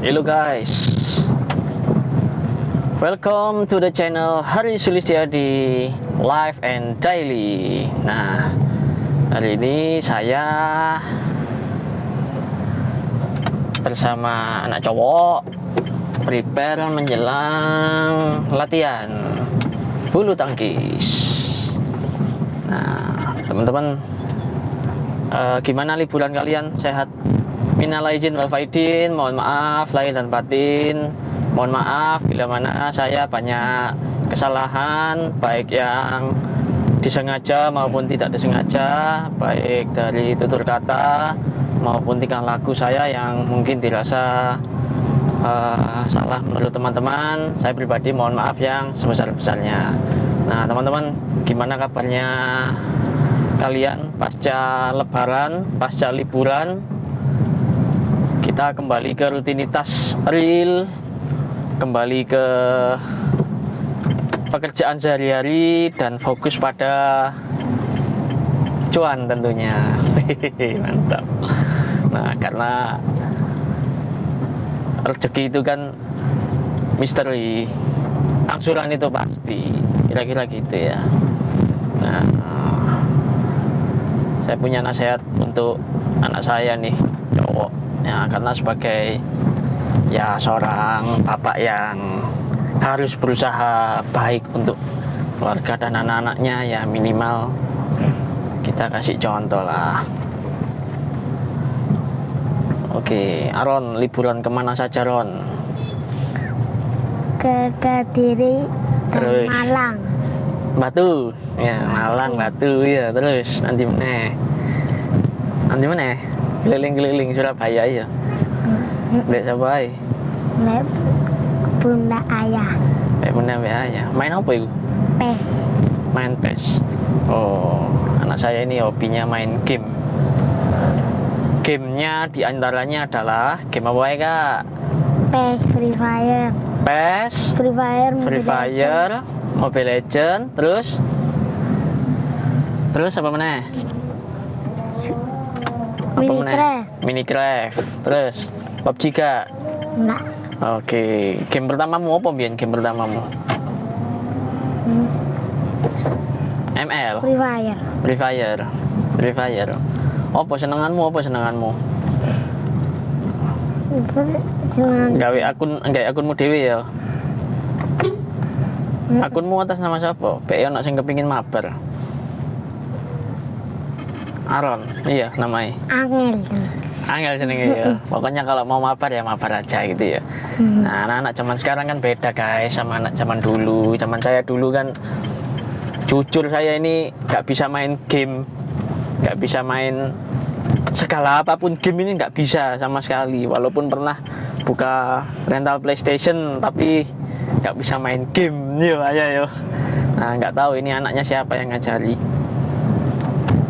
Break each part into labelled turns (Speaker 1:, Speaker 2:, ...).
Speaker 1: Hello guys, welcome to the channel Hari Sulistiadi Live and Daily. Nah, hari ini saya bersama anak cowok prepare menjelang latihan bulu tangkis. Nah, teman-teman, gimana liburan kalian? Sehat? Minal aidin wal faidin, mohon maaf lahir dan batin. Mohon maaf bila mana saya banyak kesalahan, baik yang disengaja maupun tidak disengaja, baik dari tutur kata maupun tingkah laku saya yang mungkin dirasa salah menurut teman-teman. Saya pribadi mohon maaf yang sebesar-besarnya. Nah, teman-teman, gimana kabarnya kalian pasca lebaran, pasca liburan? Kita kembali ke rutinitas real, kembali ke pekerjaan sehari-hari dan fokus pada cuan tentunya. Mantap. Nah, karena rezeki itu kan misteri, angsuran itu pasti, kira-kira gitu ya. Nah, saya punya nasihat untuk anak saya nih, cowok ya, karena sebagai ya seorang bapak yang harus berusaha baik untuk keluarga dan anak-anaknya, ya minimal kita kasih contoh lah. Oke, Aron, liburan kemana saja, Ron?
Speaker 2: Ke Kediri dan
Speaker 1: Terus
Speaker 2: Malang.
Speaker 1: Batu, ya Malang, Batu ya. Terus nanti mana? Keliling-keliling Surabaya ya. Dek siapa ae?
Speaker 2: Lep Bunda Ayah.
Speaker 1: Bunda ya. Main apa itu?
Speaker 2: PES.
Speaker 1: Main PES. Oh, anak saya ini hobinya main game. Gamenya diantaranya adalah game apa ya, Kak?
Speaker 2: PES, Free Fire.
Speaker 1: PES,
Speaker 2: Free Fire,
Speaker 1: Free Fire, Mobile Legend, terus apa mana? Minecraft, terus PUBG Kak?
Speaker 2: Enggak.
Speaker 1: Oke, game pertamamu apa Bian? Game pertamamu? ML? Free Fire. Apa senenganmu?
Speaker 2: Senang.
Speaker 1: Gawe akunmu dewe ya? Akunmu atas nama siapa? PE nak sing kepingin mabar. Aron, iya namanya. Angel senengnya ya. Pokoknya kalau mau mabar ya mabar aja gitu ya. Nah, anak-anak zaman sekarang kan beda guys sama anak zaman dulu. Zaman saya dulu kan, jujur saya ini nggak bisa main game, nggak bisa main segala apapun game ini, nggak bisa sama sekali. Walaupun pernah buka rental PlayStation, tapi nggak bisa main game. Yo. Nah, nggak tahu ini anaknya siapa yang ngajari.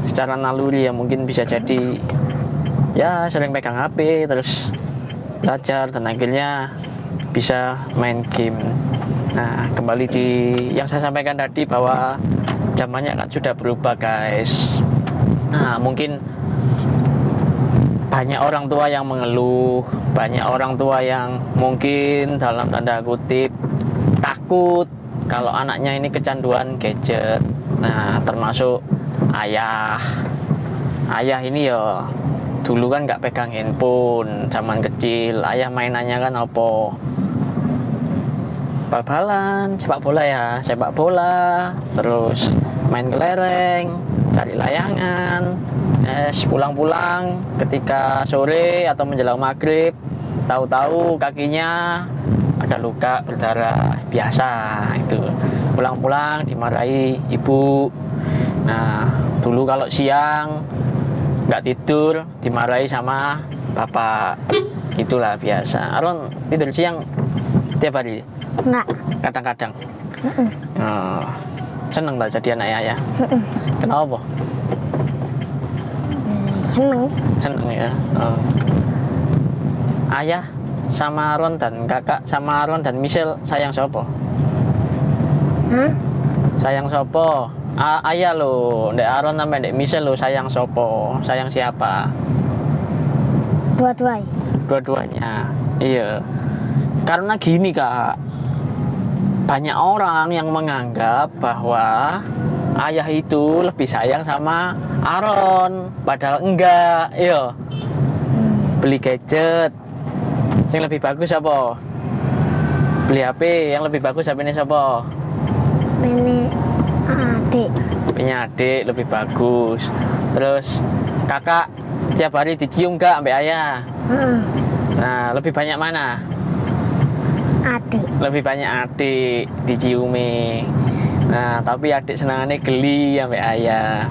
Speaker 1: Secara naluri ya mungkin bisa jadi ya sering pegang HP terus belajar dan akhirnya bisa main game. Nah, kembali di yang saya sampaikan tadi bahwa zamannya kan sudah berubah guys. Nah, mungkin banyak orang tua yang mengeluh, banyak orang tua yang mungkin dalam tanda kutip takut kalau anaknya ini kecanduan gadget. Nah, termasuk ayah ini ya dulu kan nggak pegang handphone zaman kecil. Ayah mainannya kan apa? Bal-balan, sepak bola, terus main kelereng, cari layangan. Pulang-pulang ketika sore atau menjelang maghrib, tahu-tahu kakinya ada luka berdarah biasa itu. Pulang-pulang dimarahi ibu. Nah, dulu kalau siang nggak tidur dimarahi sama bapak. Itulah biasa. Aron tidur siang tiap hari?
Speaker 2: Enggak.
Speaker 1: Kadang-kadang. Seneng tak jadi anak ayah? Kenapa? Seneng ya. Ayah sama Aron dan kakak sama Aron dan Michelle sayang siapa? Sayang siapa? Ayah lo, Ndek Aron sampai Ndek Michelle lo sayang siapa? Sayang siapa?
Speaker 2: Dua-duanya.
Speaker 1: dua-duanya. Iya. Karena gini Kak, banyak orang yang menganggap bahwa ayah itu lebih sayang sama Aaron, padahal enggak. Iya. Beli gadget, yang lebih bagus apa? Beli HP yang lebih bagus, HP ini siapa?
Speaker 2: Ini adik.
Speaker 1: HP-nya adik lebih bagus. Terus kakak tiap hari dicium gak sampai ayah? Nah, lebih banyak mana?
Speaker 2: Adik.
Speaker 1: Lebih banyak adik diciumi. Nah, tapi adik senangannya geli sampai ayah.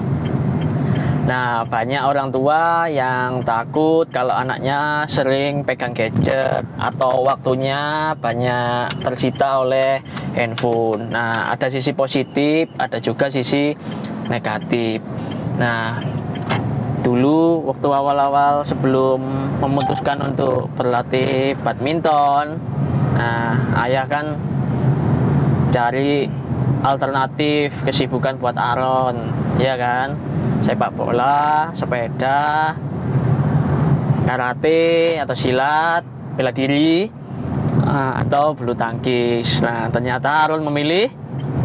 Speaker 1: Nah, banyak orang tua yang takut kalau anaknya sering pegang gadget atau waktunya banyak tersita oleh handphone. Nah, ada sisi positif, ada juga sisi negatif. Nah, dulu waktu awal-awal sebelum memutuskan untuk berlatih badminton, nah, ayah kan cari alternatif kesibukan buat Aaron, ya kan? Sepak bola, sepeda, karate atau silat, bela diri, atau bulu tangkis. Nah, ternyata Aaron memilih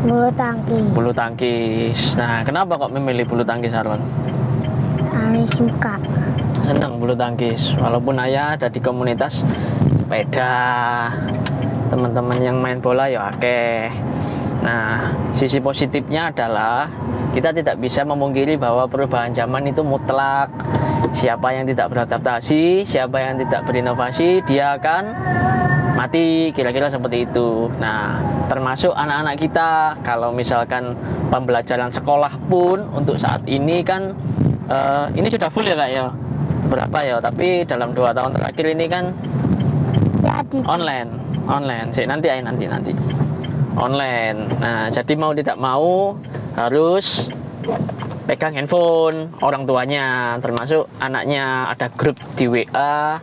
Speaker 2: Bulu tangkis.
Speaker 1: bulu tangkis. Nah, kenapa kok memilih bulu tangkis Aaron?
Speaker 2: Ani suka.
Speaker 1: Senang bulu tangkis, walaupun ayah ada di komunitas sepeda, teman-teman yang main bola ya oke. Nah, sisi positifnya adalah kita tidak bisa memungkiri bahwa perubahan zaman itu mutlak. Siapa yang tidak beradaptasi, siapa yang tidak berinovasi, dia akan mati, kira-kira seperti itu. Nah, termasuk anak-anak kita, kalau misalkan pembelajaran sekolah pun untuk saat ini kan ini sudah full ya Kak ya? Berapa ya? Tapi dalam 2 tahun terakhir ini kan
Speaker 2: Jadi
Speaker 1: online. Nanti. Online. Nah, jadi mau tidak mau harus pegang handphone orang tuanya, termasuk anaknya. Ada grup di WA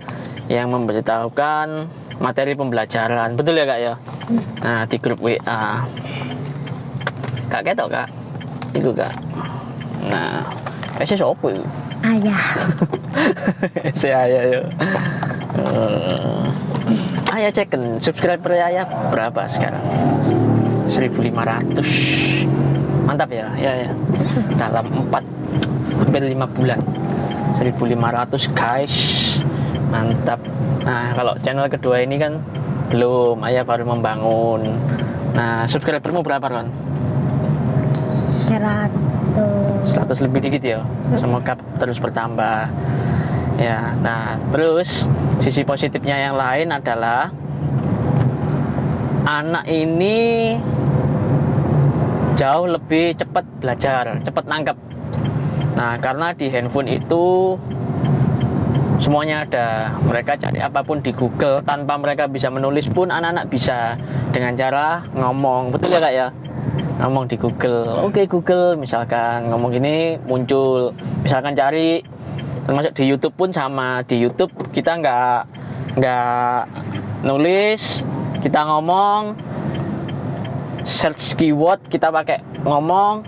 Speaker 1: yang memberitahukan materi pembelajaran. Betul ya Kak ya? Nah, di grup WA. Kak ketok Kak? Itu Kak. Nah, siapa itu?
Speaker 2: ayah.
Speaker 1: Ayah yo. Ayah ceken subscriber ayah berapa sekarang? 1.500. Mantap ya, ya. Dalam 4 hampir 5 bulan. 1.500 guys. Mantap. Nah, kalau channel kedua ini kan belum, ayah baru membangun. Nah, subscribermu berapa Ron? 100 lebih dikit ya. Semoga terus bertambah. Ya, nah terus sisi positifnya yang lain adalah anak ini jauh lebih cepat belajar, cepat nangkep. Nah, karena di handphone itu semuanya ada. Mereka cari apapun di Google, tanpa mereka bisa menulis pun anak-anak bisa dengan cara ngomong. Betul ya Kak ya? Ngomong di Google. Oke Google, misalkan ngomong gini muncul. Misalkan cari, termasuk di YouTube pun sama. Di YouTube kita nggak nulis, kita ngomong, search keyword, kita pakai ngomong,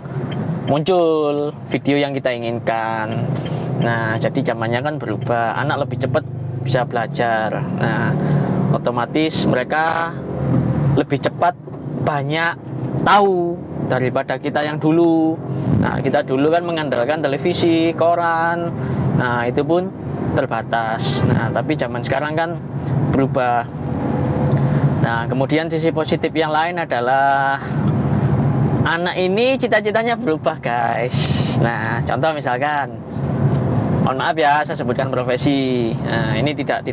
Speaker 1: muncul video yang kita inginkan. Nah, jadi zamannya kan berubah, anak lebih cepat bisa belajar. Nah, otomatis mereka lebih cepat banyak tahu daripada kita yang dulu. Nah, kita dulu kan mengandalkan televisi, koran. Nah, itu pun terbatas. Nah, tapi zaman sekarang kan berubah. Nah, kemudian sisi positif yang lain adalah anak ini cita-citanya berubah, guys. Nah, contoh misalkan, mohon maaf ya, saya sebutkan profesi. Nah, ini tidak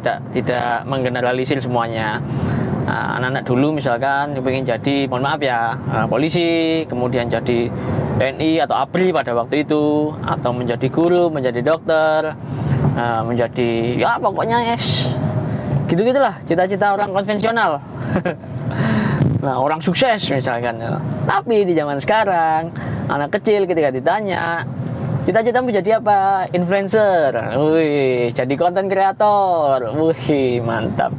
Speaker 1: menggeneralisir semuanya. Nah, anak-anak dulu misalkan ingin jadi, mohon maaf ya, polisi, kemudian jadi TNI atau ABRI pada waktu itu, atau menjadi guru, menjadi dokter, menjadi ya pokoknya gitu-gitulah cita-cita orang konvensional. Nah, orang sukses misalkan. Tapi di zaman sekarang anak kecil ketika ditanya cita-cita menjadi apa? Influencer. Wih, jadi konten kreator. Wih, mantap.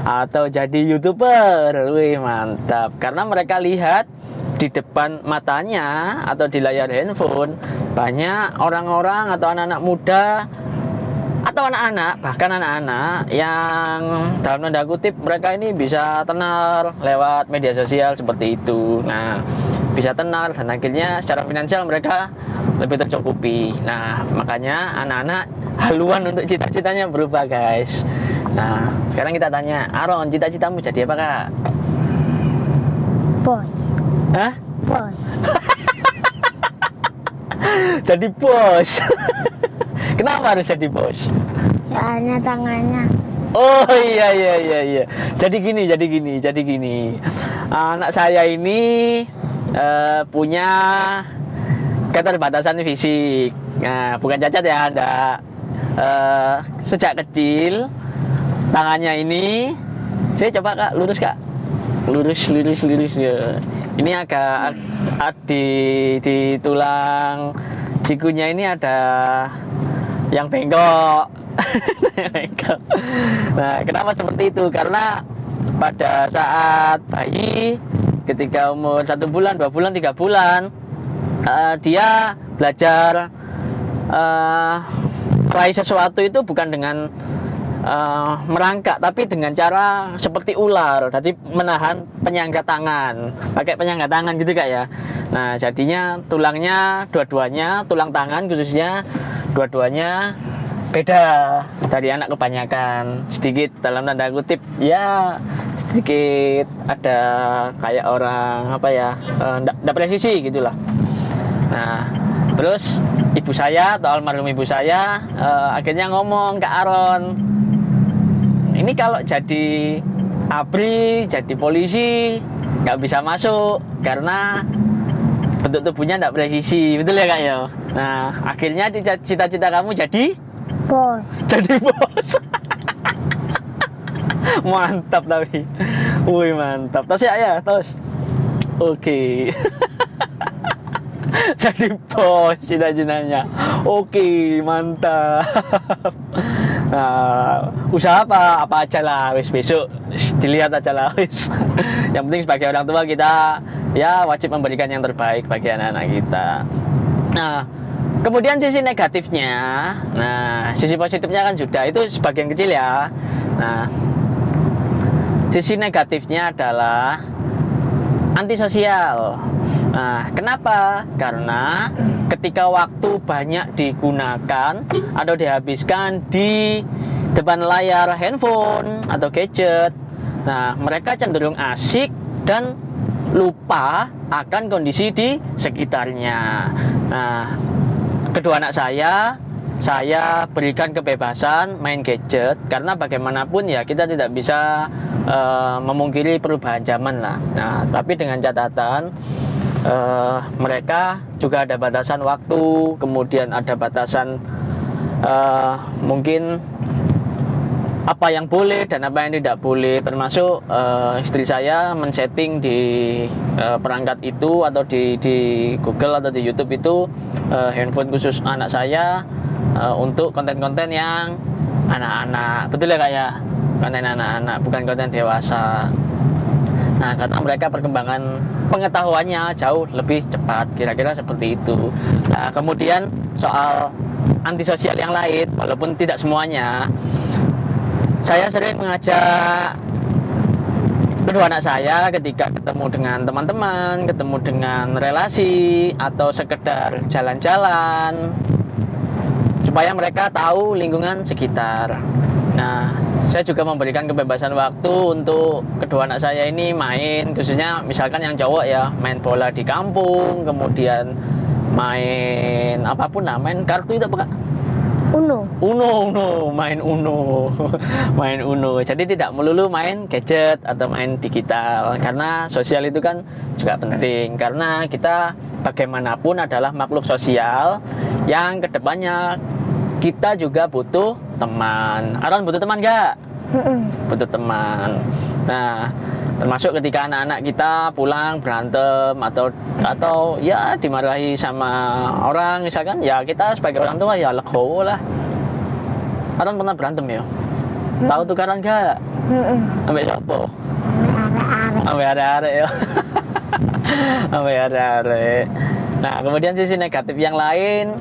Speaker 1: Atau jadi YouTuber. Wih, mantap. Karena mereka lihat di depan matanya atau di layar handphone banyak orang-orang atau anak-anak muda atau anak-anak, bahkan anak-anak yang dalam tanda kutip mereka ini bisa tenar lewat media sosial seperti itu. Nah, bisa tenar dan akhirnya secara finansial mereka lebih tercukupi. Nah, makanya anak-anak haluan untuk cita-citanya berubah, guys. Nah, sekarang kita tanya, Aron, cita-citamu jadi apa, Kak?
Speaker 2: Bos.
Speaker 1: Hah?
Speaker 2: Bos.
Speaker 1: Jadi bos. Kenapa harus jadi bos?
Speaker 2: Soalnya tangannya.
Speaker 1: Oh iya. Jadi gini. Anak saya ini punya keterbatasan fisik. Nah, bukan cacat ya, enggak. Sejak kecil tangannya ini, saya coba Kak, lurus Kak. Lurus ya. Ini agak di tulang sikunya ini ada yang bengkok. Nah, kenapa seperti itu? Karena pada saat bayi, ketika umur 1 bulan, 2 bulan, 3 bulan, dia belajar meraih sesuatu itu bukan dengan merangkak, tapi dengan cara seperti ular. Jadi menahan penyangga tangan, pakai penyangga tangan gitu Kak ya. Nah, jadinya tulangnya dua-duanya, tulang tangan khususnya dua-duanya beda dari anak kebanyakan. Sedikit dalam tanda kutip ya, sedikit ada kayak orang apa ya, ndak presisi gitulah. Nah, terus ibu saya atau almarhum ibu saya akhirnya ngomong ke Aron, ini kalau jadi ABRI, jadi polisi nggak bisa masuk karena bentuk tubuhnya nggak presisi, betul ya Kak ya? Nah, akhirnya cita-cita kamu jadi
Speaker 2: Bos.
Speaker 1: jadi bos. Mantap tapi, wih mantap. Tos ya, tos. Oke. Jadi bos cita-citanya. Oke, mantap. Nah, usaha apa aja lah, wis besok dilihat aja lah, wis. Yang penting sebagai orang tua kita ya wajib memberikan yang terbaik bagi anak-anak kita. Nah, kemudian sisi negatifnya, nah sisi positifnya kan sudah, itu sebagian kecil ya. Nah, sisi negatifnya adalah antisosial. Nah, kenapa? Karena ketika waktu banyak digunakan atau dihabiskan di depan layar handphone atau gadget, nah mereka cenderung asik dan lupa akan kondisi di sekitarnya. Nah, kedua anak saya berikan kebebasan main gadget karena bagaimanapun ya kita tidak bisa memungkiri perubahan zaman lah. Nah, tapi dengan catatan mereka juga ada batasan waktu, kemudian ada batasan mungkin apa yang boleh dan apa yang tidak boleh, termasuk istri saya men-setting di perangkat itu atau di Google atau di YouTube itu handphone khusus anak saya untuk konten-konten yang anak-anak, betul ya Kak ya? Konten anak-anak, bukan konten dewasa. Nah, karena mereka perkembangan pengetahuannya jauh lebih cepat, kira-kira seperti itu. Nah, kemudian soal antisosial yang lain, walaupun tidak semuanya, saya sering mengajak kedua anak saya ketika ketemu dengan teman-teman, ketemu dengan relasi, atau sekedar jalan-jalan, supaya mereka tahu lingkungan sekitar. Nah, saya juga memberikan kebebasan waktu untuk kedua anak saya ini main, khususnya misalkan yang cowok ya, main bola di kampung, kemudian main apapun lah, main kartu itu apa Kak?
Speaker 2: Uno.
Speaker 1: Main Uno. Main Uno. Jadi tidak melulu main gadget atau main digital, karena sosial itu kan juga penting, karena kita bagaimanapun adalah makhluk sosial yang kedepannya kita juga butuh teman. Aron butuh teman gak? Butuh teman. Nah, termasuk ketika anak-anak kita pulang berantem atau ya dimarahi sama orang misalkan, ya kita sebagai orang tua ya legowo lah. Aron pernah berantem ya? Tahu tukaran gak? Sampai siapa? Sampai arek-arek ya. Sampai arek-arek. Nah, kemudian sisi negatif yang lain,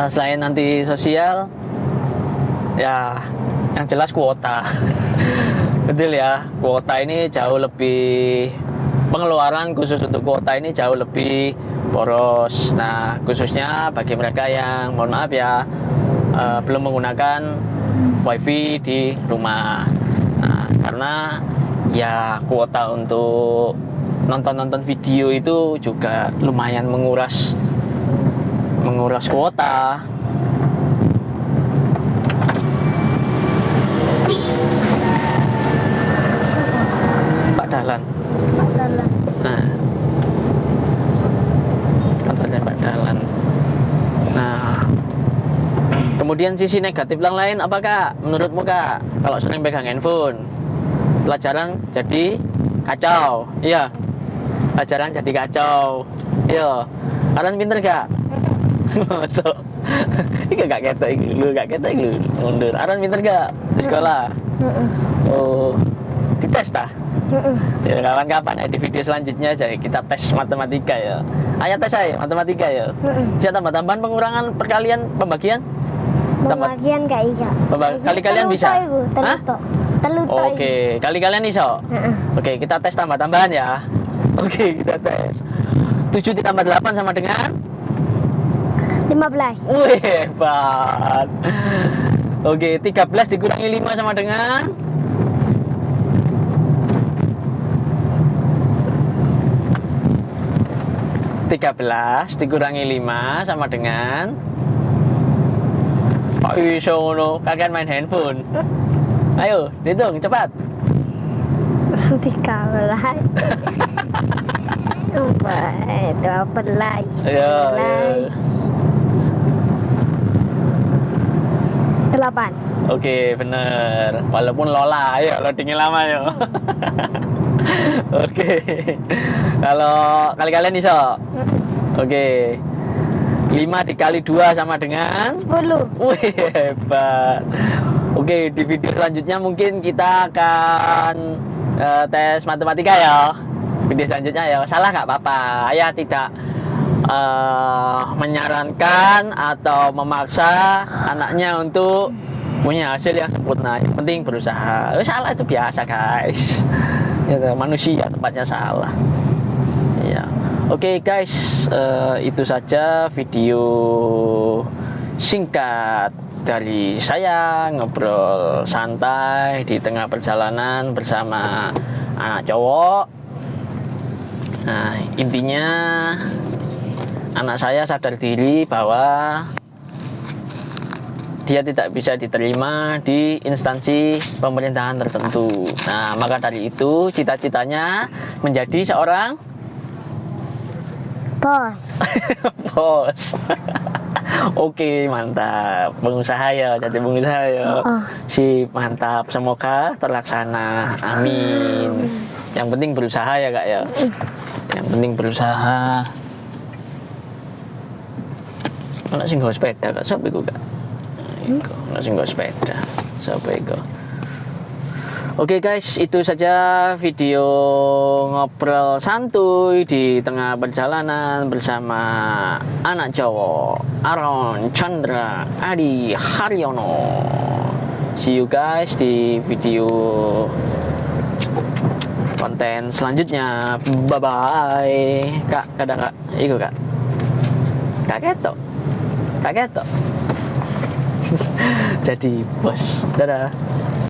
Speaker 1: selain anti sosial, Ya, yang jelas kuota. Betul ya, kuota ini jauh lebih, pengeluaran khusus untuk kuota ini jauh lebih boros. Nah, khususnya bagi mereka yang mohon maaf ya, belum menggunakan wifi di rumah. Nah, karena ya kuota untuk nonton video itu juga lumayan menguras kuota. Pak Dahlan.
Speaker 2: Adalah
Speaker 1: Nah, kantornya Pak Dahlan. Nah, kemudian sisi negatif yang lain apa kak? Menurutmu kak, kalau sering pegang handphone, pelajaran jadi kacau. Iya, pelajaran jadi kacau. Iya, Aran pinter gak? Masuk. Iki gak ketok iki lu, gak ketok iki lu. Mundur. Aran pinter gak di sekolah? Oh, dites tah? Ya kawan-kawan ya, di video selanjutnya aja kita tes matematika ya. Ayo tes aja matematika ya. Bisa tambah-tambahan, pengurangan, perkalian, pembagian?
Speaker 2: pembagian gak iya.
Speaker 1: Kali kalian bisa? Hah?
Speaker 2: Teluto.
Speaker 1: Oke, kali kalian iso. Oke, kita tes tambah-tambahan ya. Oke, kita tes. 7 ditambah 8 sama dengan
Speaker 2: 15.
Speaker 1: wih, hebat. Oke, 13 dikurangi 5 sama dengan 13 dikurangi 5 sama dengan Pak iso ngono, kakek main handphone. Ayo, dihitung cepat.
Speaker 2: 13. 12.
Speaker 1: Ayo,
Speaker 2: 8.
Speaker 1: Oke, bener. Walaupun Lola, ayo loadingnya lama yo. Oke. Kalau kali kalian iso. Oke. 5 dikali 2 sama dengan
Speaker 2: 10.
Speaker 1: wih, hebat. Oke, di video selanjutnya mungkin kita akan tes matematika ya. Video selanjutnya ya. Salah nggak apa-apa. Ayah tidak menyarankan atau memaksa anaknya untuk punya hasil yang sempurna. Yang penting berusaha. Salah itu biasa guys. Ya, manusia tempatnya salah. Ya. Oke guys, itu saja video singkat dari saya ngobrol santai di tengah perjalanan bersama anak cowok. Nah, intinya anak saya sadar diri bahwa dia tidak bisa diterima di instansi pemerintahan tertentu. Nah, maka dari itu cita-citanya menjadi seorang
Speaker 2: Bos.
Speaker 1: bos. Oke, mantap. Pengusaha ya, jadi pengusaha ya. Sip, mantap. Semoga terlaksana. Amin. Yang penting berusaha ya, Kak ya. Yang penting berusaha. Anak sing nggawa sepeda, Kak. Sopo iku, Kak? Iku, anak sing nggawa sepeda. Sopo iku? Oke guys, itu saja video ngobrol santuy di tengah perjalanan bersama anak cowok Aaron Chandra Adi Haryono. See you guys di video konten selanjutnya. Bye bye. Kak, kadang kak, iku kak. Kak ketok. Kak ketok. Jadi bos. Dadah.